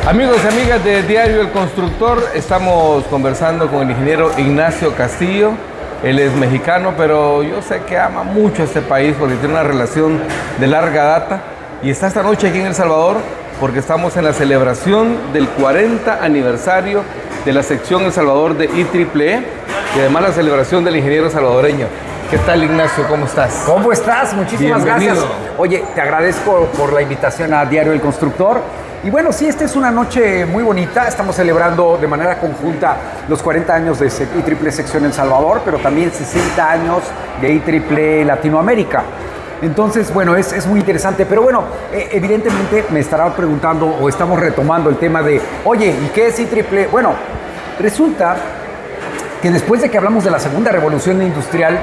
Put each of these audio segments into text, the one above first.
Amigos y amigas de Diario El Constructor, estamos conversando con el ingeniero Ignacio Castillo. Él es mexicano, pero yo sé que ama mucho a este país porque tiene una relación de larga data. Y está esta noche aquí en El Salvador porque estamos en la celebración del 40 aniversario de la sección El Salvador de IEEE y además la celebración del ingeniero salvadoreño. ¿Qué tal, Ignacio? ¿Cómo estás? ¿Cómo estás? Muchísimas gracias. Oye, te agradezco por la invitación a Diario El Constructor. Y bueno, sí, esta es una noche muy bonita. Estamos celebrando de manera conjunta los 40 años de IEEE Sección El Salvador, pero también 60 años de IEEE Latinoamérica. Entonces, bueno, es muy interesante. Pero bueno, evidentemente me estarán preguntando o estamos retomando el tema de, oye, ¿y qué es IEEE? Bueno, resulta que después de que hablamos de la Segunda Revolución Industrial,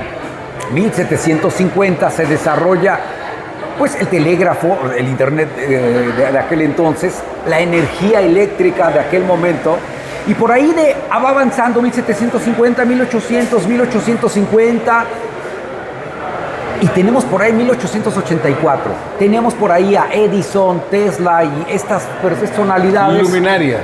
1750 se desarrolla pues el telégrafo, el internet de aquel entonces, la energía eléctrica de aquel momento, y por ahí va avanzando 1750, 1800, 1850, y tenemos por ahí 1884. Teníamos por ahí a Edison, Tesla y estas personalidades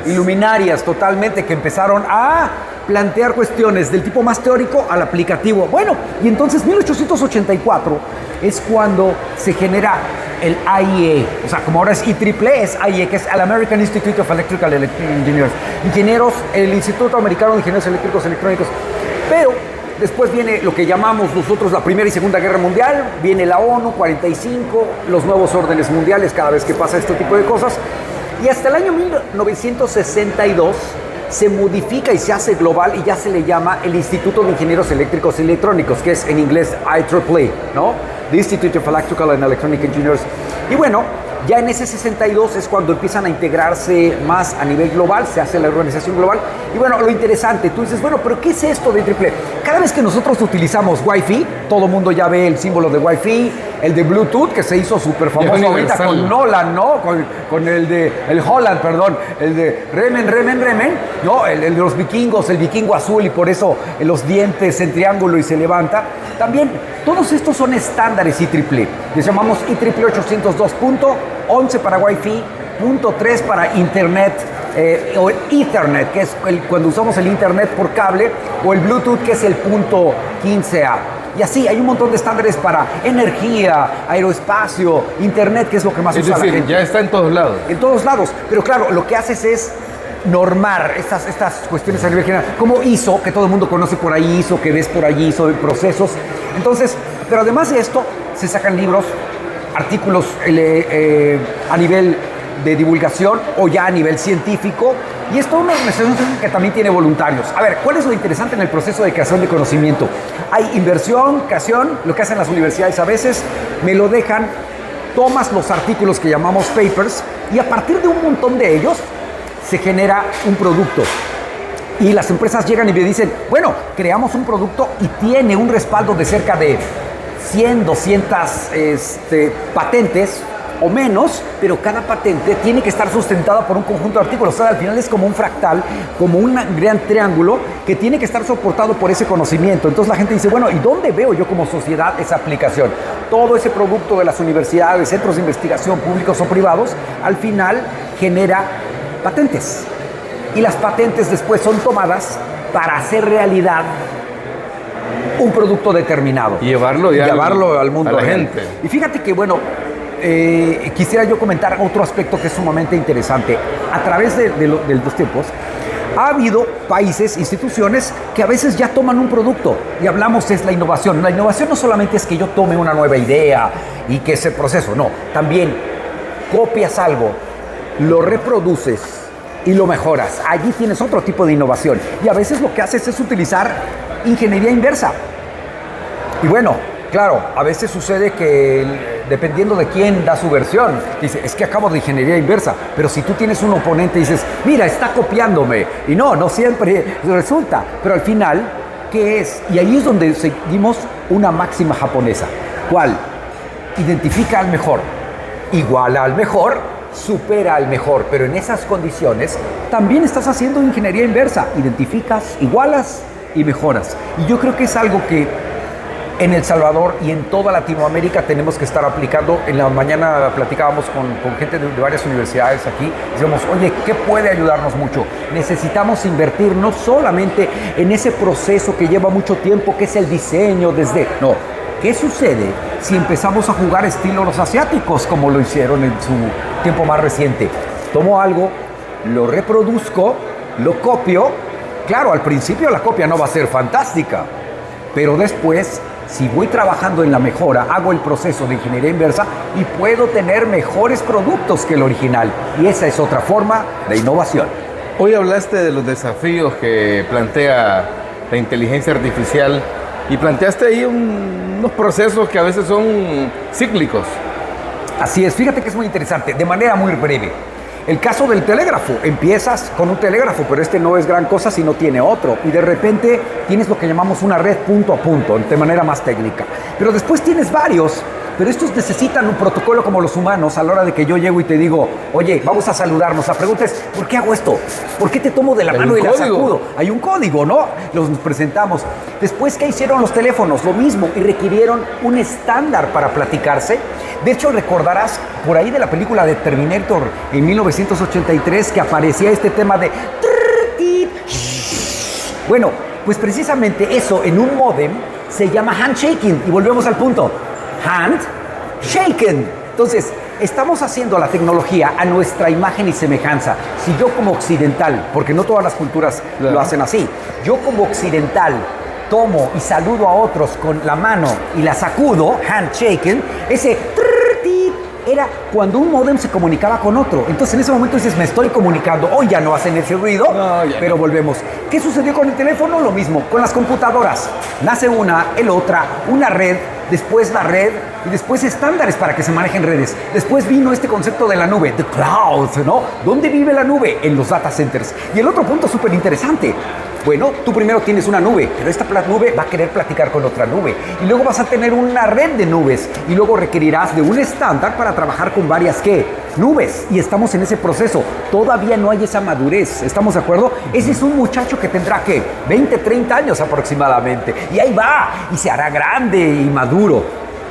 iluminarias totalmente, que empezaron a plantear cuestiones del tipo más teórico al aplicativo. Bueno, y entonces 1884 es cuando se genera el IEA, o sea, como ahora es IEEE, es IEA, que es el American Institute of Electrical Engineers, el Instituto Americano de Ingenieros Eléctricos Electrónicos. Pero después viene lo que llamamos nosotros la Primera y Segunda Guerra Mundial, viene la ONU, 45, los nuevos órdenes mundiales cada vez que pasa este tipo de cosas, y hasta el año 1962 se modifica y se hace global y ya se le llama el Instituto de Ingenieros Eléctricos y Electrónicos, que es en inglés IEEE, ¿no? The Institute of Electrical and Electronic Engineers. Y bueno, ya en ese 62 es cuando empiezan a integrarse más a nivel global, se hace la organización global. Y bueno, lo interesante, tú dices, bueno, pero ¿qué es esto de IEEE? Cada vez que nosotros utilizamos Wi-Fi, todo el mundo ya ve el símbolo de Wi-Fi, el de Bluetooth, que se hizo súper famoso ahorita con Nolan, ¿no? Con el Holland, perdón, el de Remen, ¿no? El de los vikingos, el vikingo azul, y por eso los dientes en triángulo y se levanta. También, todos estos son estándares IEEE. Les llamamos IEEE 802.11 para Wi-Fi, .3 para Internet, o Ethernet, que es cuando usamos el Internet por cable, o el Bluetooth, que es el .15a. Y así, hay un montón de estándares para energía, aeroespacio, Internet, que es lo que más usa la gente. Ya está en todos lados. En todos lados. Pero claro, lo que haces es normar estas cuestiones a nivel general. Como ISO, que todo el mundo conoce por ahí, ISO, que ves por allí, ISO de procesos. Entonces, pero además de esto, se sacan libros, artículos a nivel de divulgación o ya a nivel científico. Y esto es una organización que también tiene voluntarios. A ver, ¿cuál es lo interesante en el proceso de creación de conocimiento? Hay inversión, creación, lo que hacen las universidades a veces, me lo dejan, tomas los artículos que llamamos papers y a partir de un montón de ellos se genera un producto. Y las empresas llegan y me dicen, bueno, creamos un producto y tiene un respaldo de cerca de 100, 200 patentes o menos, pero cada patente tiene que estar sustentada por un conjunto de artículos. O sea, al final es como un fractal, como un gran triángulo que tiene que estar soportado por ese conocimiento. Entonces la gente dice, bueno, ¿y dónde veo yo como sociedad esa aplicación? Todo ese producto de las universidades, centros de investigación públicos o privados, al final genera patentes. Y las patentes después son tomadas para hacer realidad un producto determinado. Y llevarlo al mundo a la gente. Y fíjate que, bueno, quisiera yo comentar otro aspecto que es sumamente interesante. A través de los tiempos, ha habido países, instituciones que a veces ya toman un producto y hablamos es la innovación. La innovación no solamente es que yo tome una nueva idea y que ese proceso, no. También copias algo, lo reproduces y lo mejoras. Allí tienes otro tipo de innovación. Y a veces lo que haces es utilizar ingeniería inversa. Y bueno, claro, a veces sucede que dependiendo de quién da su versión, dice, es que acabo de ingeniería inversa, pero si tú tienes un oponente y dices, mira, está copiándome, y no siempre resulta, pero al final, ¿qué es? Y ahí es donde seguimos una máxima japonesa. ¿Cuál? Identifica al mejor, iguala al mejor, supera al mejor, pero en esas condiciones también estás haciendo ingeniería inversa, identificas, igualas y mejoras. Y yo creo que es algo que en El Salvador y en toda Latinoamérica tenemos que estar aplicando. En la mañana platicábamos con gente de varias universidades aquí. Decíamos, oye, ¿qué puede ayudarnos mucho? Necesitamos invertir no solamente en ese proceso que lleva mucho tiempo, que es el diseño desde... No, ¿qué sucede si empezamos a jugar estilo los asiáticos, como lo hicieron en su tiempo más reciente? Tomo algo, lo reproduzco, lo copio. Claro, al principio la copia no va a ser fantástica, pero después, si voy trabajando en la mejora, hago el proceso de ingeniería inversa y puedo tener mejores productos que el original. Y esa es otra forma de innovación. Hoy hablaste de los desafíos que plantea la inteligencia artificial y planteaste ahí unos procesos que a veces son cíclicos. Así es, fíjate que es muy interesante, de manera muy breve. El caso del telégrafo, empiezas con un telégrafo, pero este no es gran cosa si no tiene otro. Y de repente tienes lo que llamamos una red punto a punto, de manera más técnica. Pero después tienes varios, pero estos necesitan un protocolo como los humanos a la hora de que yo llego y te digo, oye, vamos a saludarnos. La pregunta es, ¿por qué hago esto? ¿Por qué te tomo de la mano y la sacudo? Hay un código, ¿no? Nos presentamos. Después, ¿qué hicieron los teléfonos? Lo mismo, y requirieron un estándar para platicarse. De hecho, recordarás por ahí de la película de Terminator en 1983 que aparecía este tema de... Bueno, pues precisamente eso en un módem se llama handshaking. Y volvemos al punto. Handshaken. Entonces, estamos haciendo la tecnología a nuestra imagen y semejanza. Si yo como occidental, porque no todas las culturas lo hacen así, yo como occidental tomo y saludo a otros con la mano y la sacudo, handshaken, ese era cuando un módem se comunicaba con otro. Entonces en ese momento dices, me estoy comunicando. Hoy ya no hacen ese ruido, pero volvemos. ¿Qué sucedió con el teléfono? Lo mismo, con las computadoras. Nace una, el otra, una red, después la red y después estándares para que se manejen redes. Después vino este concepto de la nube, the cloud, ¿no? ¿Dónde vive la nube? En los data centers. Y el otro punto súper interesante. Bueno, tú primero tienes una nube, pero esta nube va a querer platicar con otra nube. Y luego vas a tener una red de nubes. Y luego requerirás de un estándar para trabajar con varias, ¿qué? Nubes. Y estamos en ese proceso. Todavía no hay esa madurez. ¿Estamos de acuerdo? Ese es un muchacho que tendrá, ¿qué? 20, 30 años aproximadamente. Y ahí va. Y se hará grande y maduro.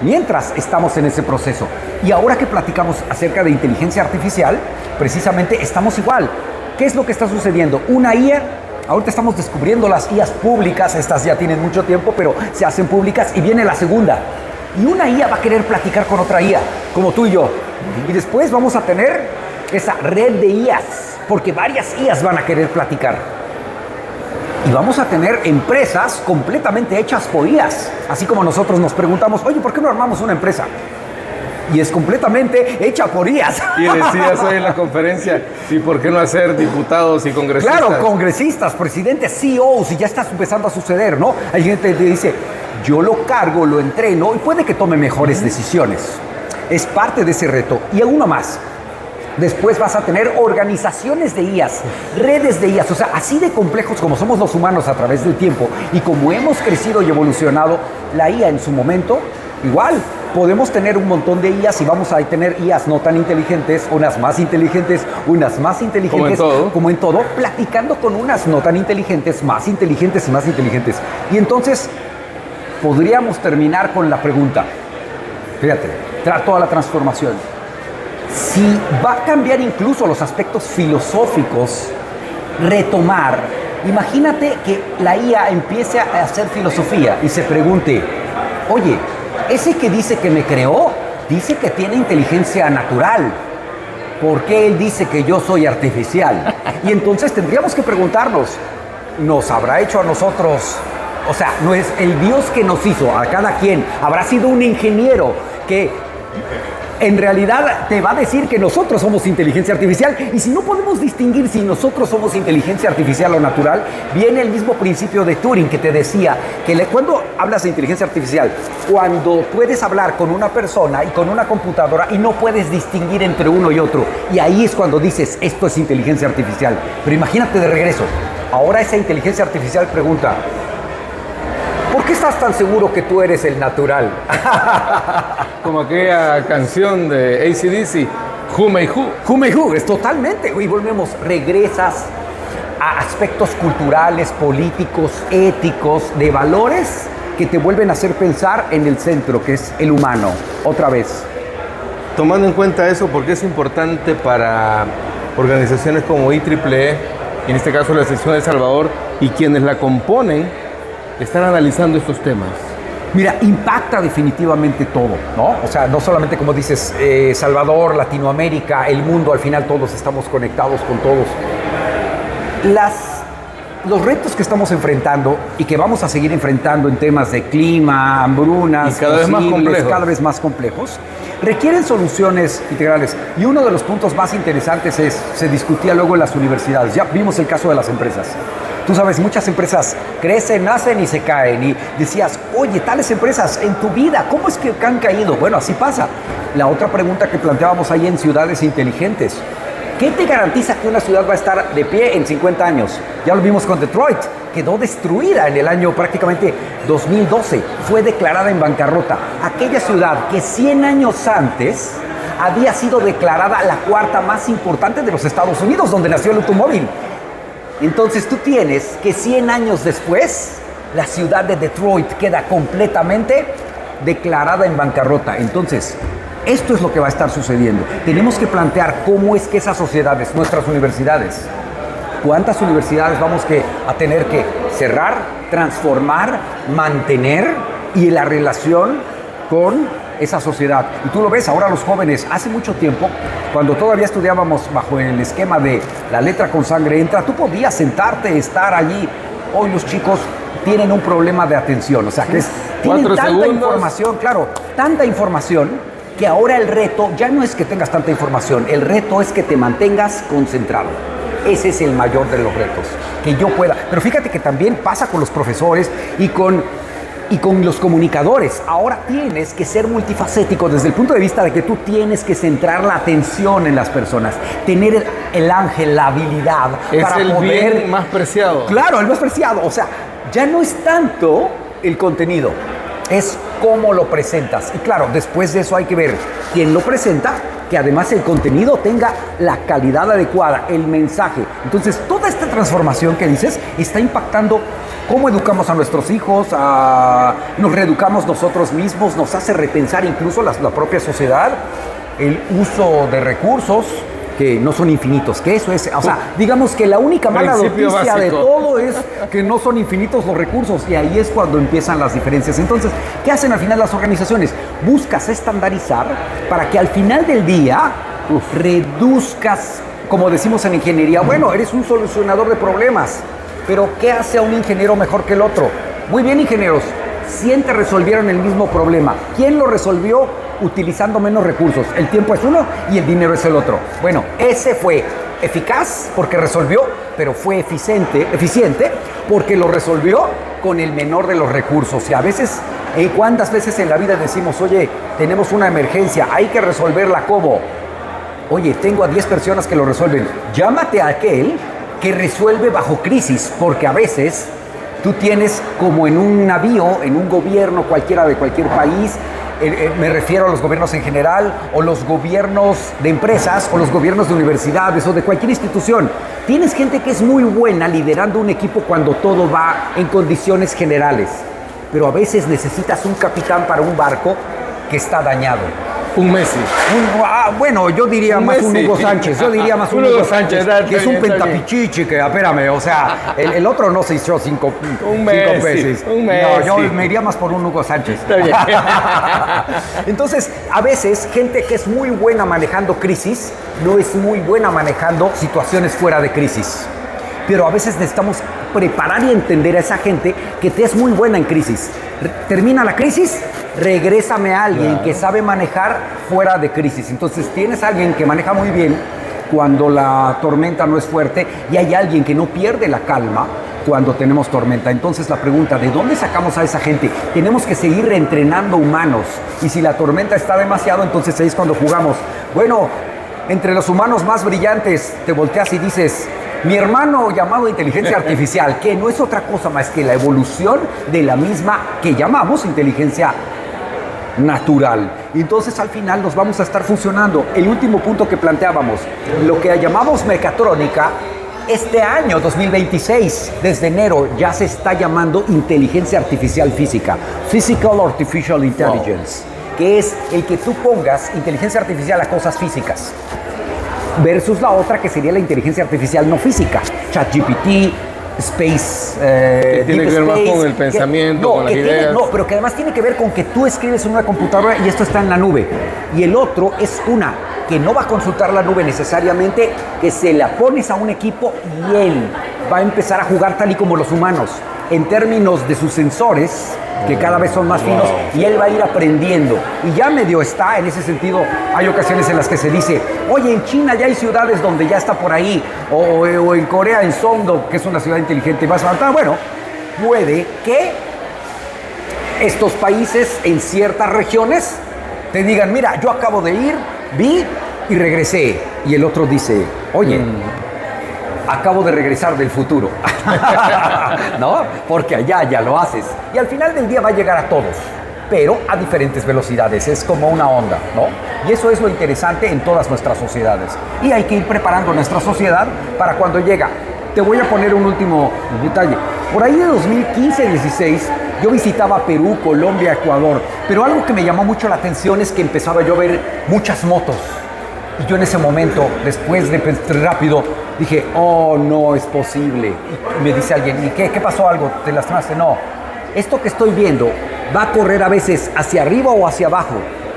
Mientras estamos en ese proceso. Y ahora que platicamos acerca de inteligencia artificial, precisamente estamos igual. ¿Qué es lo que está sucediendo? Una IA... Ahorita estamos descubriendo las IAs públicas, estas ya tienen mucho tiempo, pero se hacen públicas y viene la segunda. Y una IA va a querer platicar con otra IA, como tú y yo. Y después vamos a tener esa red de IAs, porque varias IAs van a querer platicar. Y vamos a tener empresas completamente hechas por IAs. Así como nosotros nos preguntamos, oye, ¿por qué no armamos una empresa? Y es completamente hecha por IAs. Y decías hoy en la conferencia, ¿y por qué no hacer diputados y congresistas? Claro, congresistas, presidentes, CEOs, y ya está empezando a suceder, ¿no? Hay gente que dice, yo lo cargo, lo entreno, y puede que tome mejores decisiones. Es parte de ese reto. Y uno más. Después vas a tener organizaciones de IAs, redes de IAs, o sea, así de complejos como somos los humanos a través del tiempo, y como hemos crecido y evolucionado, la IA en su momento, igual. Podemos tener un montón de IAs y vamos a tener IAs no tan inteligentes, unas más inteligentes, unas más inteligentes, como en todo, platicando con unas no tan inteligentes, más inteligentes y más inteligentes. Y entonces podríamos terminar con la pregunta, fíjate, trato a la transformación. Si va a cambiar incluso los aspectos filosóficos, retomar, imagínate que la IA empiece a hacer filosofía y se pregunte, oye, ese que dice que me creó, dice que tiene inteligencia natural. ¿Por qué él dice que yo soy artificial? Y entonces tendríamos que preguntarnos, ¿nos habrá hecho a nosotros? O sea, no es el Dios que nos hizo, a cada quien. Habrá sido un ingeniero que en realidad te va a decir que nosotros somos inteligencia artificial. Y si no podemos distinguir si nosotros somos inteligencia artificial o natural, viene el mismo principio de Turing que te decía que cuando hablas de inteligencia artificial, cuando puedes hablar con una persona y con una computadora y no puedes distinguir entre uno y otro, y ahí es cuando dices, esto es inteligencia artificial. Pero imagínate de regreso, ahora esa inteligencia artificial pregunta, ¿por qué estás tan seguro que tú eres el natural? Como aquella canción de AC/DC, Who May Who. Who May Who, es totalmente. Y volvemos, regresas a aspectos culturales, políticos, éticos, de valores que te vuelven a hacer pensar en el centro, que es el humano, otra vez. Tomando en cuenta eso, ¿por qué es importante para organizaciones como IEEE, en este caso la sección de El Salvador, y quienes la componen, estar analizando estos temas? Mira, impacta definitivamente todo, ¿no? O sea, no solamente como dices, Salvador, Latinoamérica, el mundo, al final todos estamos conectados con todos. Los retos que estamos enfrentando y que vamos a seguir enfrentando en temas de clima, hambrunas, y cada vez más complejos, requieren soluciones integrales. Y uno de los puntos más interesantes se discutía luego en las universidades. Ya vimos el caso de las empresas. Tú sabes, muchas empresas crecen, nacen y se caen. Y decías, oye, tales empresas en tu vida, ¿cómo es que han caído? Bueno, así pasa. La otra pregunta que planteábamos ahí en Ciudades Inteligentes. ¿Qué te garantiza que una ciudad va a estar de pie en 50 años? Ya lo vimos con Detroit. Quedó destruida en el año prácticamente 2012. Fue declarada en bancarrota. Aquella ciudad que 100 años antes había sido declarada la cuarta más importante de los Estados Unidos, donde nació el automóvil. Entonces tú tienes que 100 años después, la ciudad de Detroit queda completamente declarada en bancarrota. Entonces, esto es lo que va a estar sucediendo. Tenemos que plantear cómo es que esas sociedades, nuestras universidades, cuántas universidades vamos a tener que cerrar, transformar, mantener, y la relación con esa sociedad. Y tú lo ves ahora los jóvenes, hace mucho tiempo, cuando todavía estudiábamos bajo el esquema de la letra con sangre entra, tú podías sentarte, estar allí. Hoy los chicos tienen un problema de atención, o sea, que tienen tanta información, claro, tanta información, que ahora el reto ya no es que tengas tanta información, el reto es que te mantengas concentrado. Ese es el mayor de los retos, que yo pueda. Pero fíjate que también pasa con los profesores y con los comunicadores. Ahora tienes que ser multifacético desde el punto de vista de que tú tienes que centrar la atención en las personas, tener el ángel, la habilidad para poder... Es el bien más preciado. Claro, el más preciado. O sea, ya no es tanto el contenido, es cómo lo presentas. Y claro, después de eso hay que ver quién lo presenta, que además el contenido tenga la calidad adecuada, el mensaje. Entonces, toda esta transformación que dices está impactando cómo educamos a nuestros hijos, nos reeducamos nosotros mismos, nos hace repensar incluso la propia sociedad, el uso de recursos que no son infinitos, que eso es, o sea, digamos que la única mala noticia de todo es que no son infinitos los recursos, y ahí es cuando empiezan las diferencias. Entonces, ¿qué hacen al final las organizaciones? Buscas estandarizar para que al final del día reduzcas, como decimos en ingeniería, bueno, eres un solucionador de problemas, pero ¿qué hace a un ingeniero mejor que el otro? Muy bien, ingenieros, 100 te resolvieron el mismo problema. ¿Quién lo resolvió utilizando menos recursos? El tiempo es uno y el dinero es el otro. Bueno, ese fue eficaz porque resolvió, pero fue eficiente porque lo resolvió con el menor de los recursos. Y a veces, ¿cuántas veces en la vida decimos, oye, tenemos una emergencia, hay que resolverla? ¿Cómo? Oye, tengo a 10 personas que lo resuelven. Llámate a aquel que resuelve bajo crisis, porque a veces tú tienes, como en un navío, en un gobierno cualquiera de cualquier país, me refiero a los gobiernos en general, o los gobiernos de empresas, o los gobiernos de universidades, o de cualquier institución. Tienes gente que es muy buena liderando un equipo cuando todo va en condiciones generales, pero a veces necesitas un capitán para un barco que está dañado. Un Messi. Bueno, yo diría más un Hugo Sánchez. Yo diría más un Hugo Sánchez, que es un pentapichichi, que espérame, o sea, el otro no se hizo cinco veces. Un Messi. No, yo me iría más por un Hugo Sánchez. Está bien. Entonces, a veces, gente que es muy buena manejando crisis, no es muy buena manejando situaciones fuera de crisis. Pero a veces necesitamos preparar y entender a esa gente que te es muy buena en crisis. Termina la crisis, regrésame a alguien que sabe manejar fuera de crisis. Entonces tienes a alguien que maneja muy bien cuando la tormenta no es fuerte, y hay alguien que no pierde la calma cuando tenemos tormenta. Entonces la pregunta, ¿de dónde sacamos a esa gente? Tenemos que seguir reentrenando humanos, y si la tormenta está demasiado, entonces ahí es cuando jugamos. Bueno, entre los humanos más brillantes te volteas y dices, mi hermano llamado inteligencia artificial, que no es otra cosa más que la evolución de la misma que llamamos inteligencia natural. Entonces al final nos vamos a estar funcionando. El último punto que planteábamos, lo que llamamos mecatrónica, Este año, 2026, desde enero, ya se está llamando inteligencia artificial física, Physical Artificial Intelligence, que es el que tú pongas inteligencia artificial a cosas físicas, versus la otra que sería la inteligencia artificial no física, ChatGPT, Space, que tiene que ver más con el pensamiento, con las ideas. Pero que además tiene que ver con que tú escribes en una computadora y esto está en la nube. Y el otro es una que no va a consultar la nube necesariamente, que se la pones a un equipo y él va a empezar a jugar tal y como los humanos, en términos de sus sensores, que cada vez son más finos, y él va a ir aprendiendo. Y ya medio está, en ese sentido, hay ocasiones en las que se dice, oye, en China ya hay ciudades donde ya está por ahí, o en Corea, en Songdo, que es una ciudad inteligente, y vas a avanzar. Bueno, puede que estos países en ciertas regiones te digan, mira, yo acabo de ir, vi y regresé. Y el otro dice, oye, acabo de regresar del futuro. ¿No? Porque allá ya lo haces. Y al final del día va a llegar a todos, pero a diferentes velocidades. Es como una onda, ¿no? Y eso es lo interesante en todas nuestras sociedades. Y hay que ir preparando nuestra sociedad para cuando llega. Te voy a poner un último detalle. Por ahí de 2015-16, yo visitaba Perú, Colombia, Ecuador. Pero algo que me llamó mucho la atención es que empezaba yo a ver muchas motos. Y yo en ese momento, después de rápido, dije, oh, no es posible. Y me dice alguien, ¿y qué pasó algo? ¿Te lastimaste? No. Esto que estoy viendo va a correr a veces hacia arriba o hacia abajo.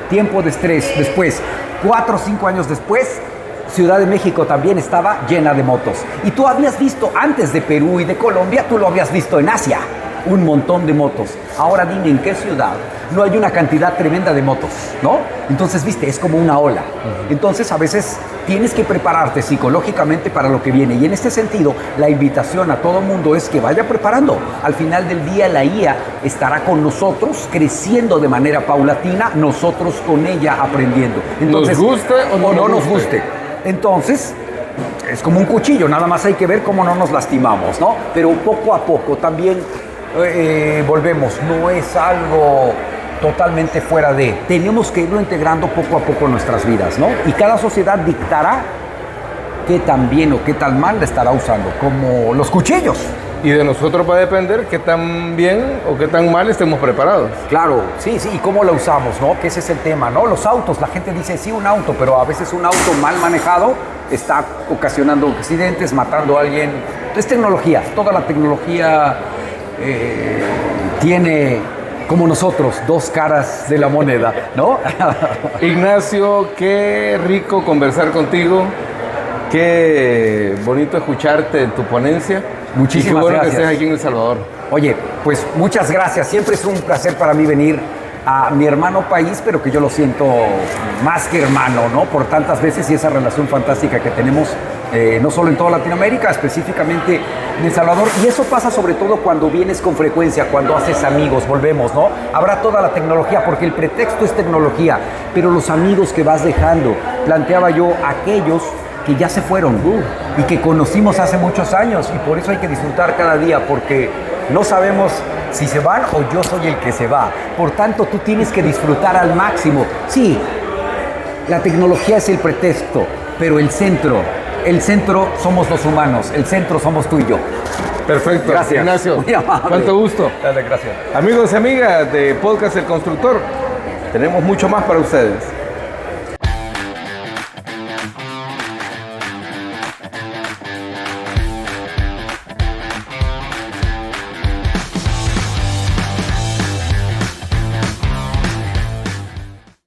Tiempo de estrés. Después, 4 o 5 años después, Ciudad de México también estaba llena de motos. Y tú habías visto, antes de Perú y de Colombia, tú lo habías visto en Asia. Un montón de motos. Ahora dime, ¿en qué ciudad no hay una cantidad tremenda de motos? ¿No? Entonces, viste, es como una ola. Entonces, a veces tienes que prepararte psicológicamente para lo que viene. Y en este sentido, la invitación a todo mundo es que vaya preparando. Al final del día, la IA estará con nosotros, creciendo de manera paulatina, nosotros con ella aprendiendo. Entonces, ¿nos guste o no nos guste? Entonces, es como un cuchillo, nada más hay que ver cómo no nos lastimamos, ¿no? Pero poco a poco también volvemos, no es algo totalmente fuera de. Tenemos que irlo integrando poco a poco en nuestras vidas, ¿no? Y cada sociedad dictará qué tan bien o qué tan mal la estará usando, como los cuchillos. Y de nosotros va a depender qué tan bien o qué tan mal estemos preparados. Claro, sí, y cómo la usamos, ¿no? Que ese es el tema, ¿no? Los autos, la gente dice, sí, un auto, pero a veces un auto mal manejado está ocasionando accidentes, matando a alguien. Es tecnología, toda la tecnología tiene, como nosotros, dos caras de la moneda, ¿no? Ignacio, qué rico conversar contigo, qué bonito escucharte en tu ponencia. Muchísimas y qué bueno gracias. que estés aquí en El Salvador. Oye, pues muchas gracias. Siempre es un placer para mí venir a mi hermano país, pero que yo lo siento más que hermano, ¿no? Por tantas veces y esa relación fantástica que tenemos, no solo en toda Latinoamérica, específicamente en El Salvador. Y eso pasa sobre todo cuando vienes con frecuencia, cuando haces amigos, volvemos, ¿no? Habrá toda la tecnología, porque el pretexto es tecnología, pero los amigos que vas dejando, planteaba yo, aquellos que ya se fueron y que conocimos hace muchos años, y por eso hay que disfrutar cada día, porque no sabemos si se van o yo soy el que se va. Por tanto, tú tienes que disfrutar al máximo. Sí, la tecnología es el pretexto, pero el centro somos los humanos, el centro somos tú y yo. Perfecto. Gracias. Ignacio, muy amable. cuánto gusto. Dale, gracias. Amigos y amigas de Podcast El Constructor, tenemos mucho más para ustedes.